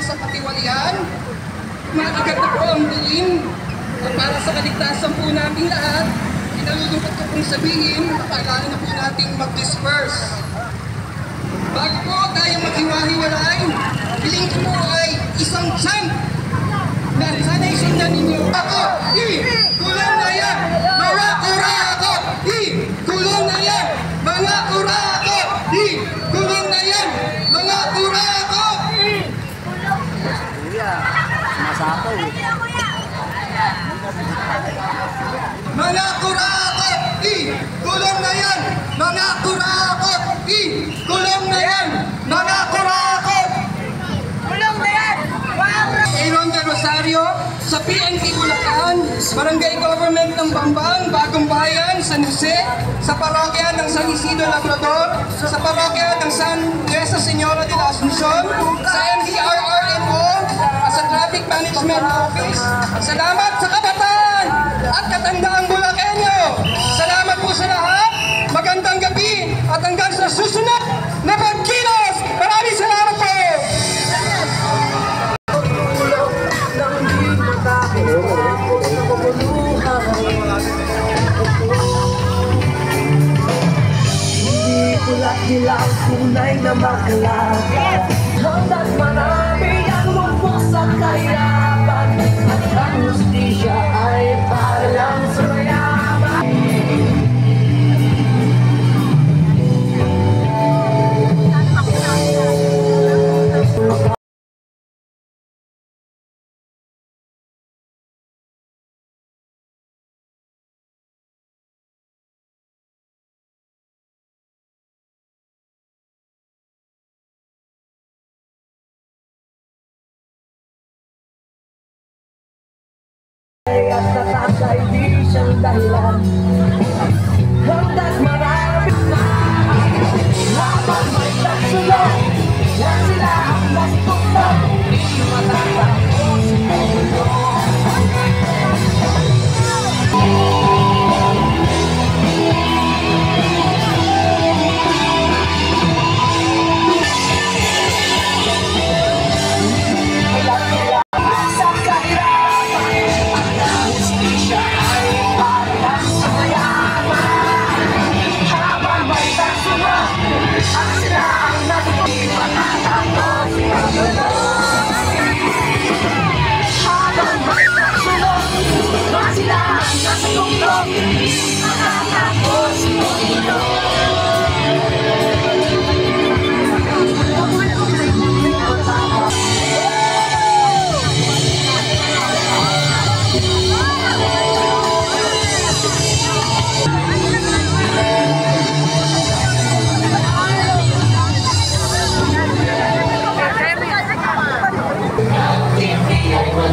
sa katiwalian. Maagad na po ang dilim. At para sa kaligtasan po nating lahat, inalulungkot ko pong sabihin, kailangan na po nating mag-disperse. Bago po tayo maghiwa-hiwalay, hiling ko po ay isang chant na sana'y sundan ninyo. Ako, kulong na yan, mga kura ako, kulong na yan, mga kura ako, kulong na yan, mga kura ako. Masapaw eh. Mga kurakot, kulong na yan! Mga kurakot, kulong na yan! Mga kurakot! Kulong na yan! Aaron de Rosario, sa PNP Bulacan, Barangay Government ng Bambang, Bagong Bayan, San Jose, sa parokya ng San Isidro Labrador, sa parokya ng San Nuestra Señora de la Asunción, sa MDRRMO, sa Traffic Management Office. Salamat sa kabataan at katandaang Bulakenyo. Salamat po sa lahat. Magandang gabi at hanggang sa susunod na pagkilos. Maraming salamat po. Hindi pula dilaw, tunay na makalakad. Hanggang marami ang lumpo sa kahirapan. At ang hustisya ay parang sa mayaman. At natatay di siyang dahilan. Hanggang marami na habang may tatsulong, yan sila ang nagtutok. Di matatapos ito.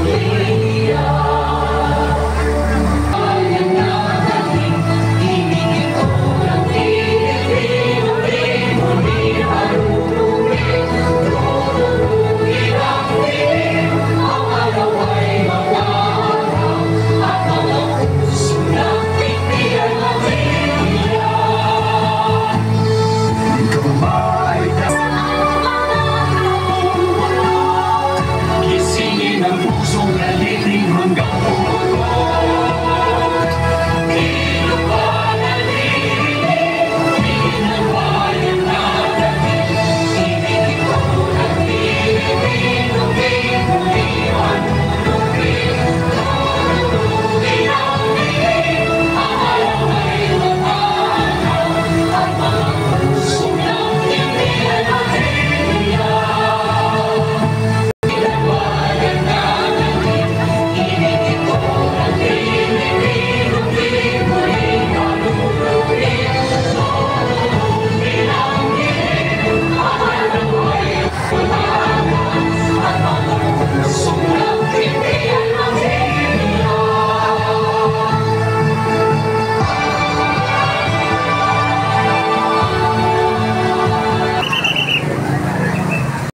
I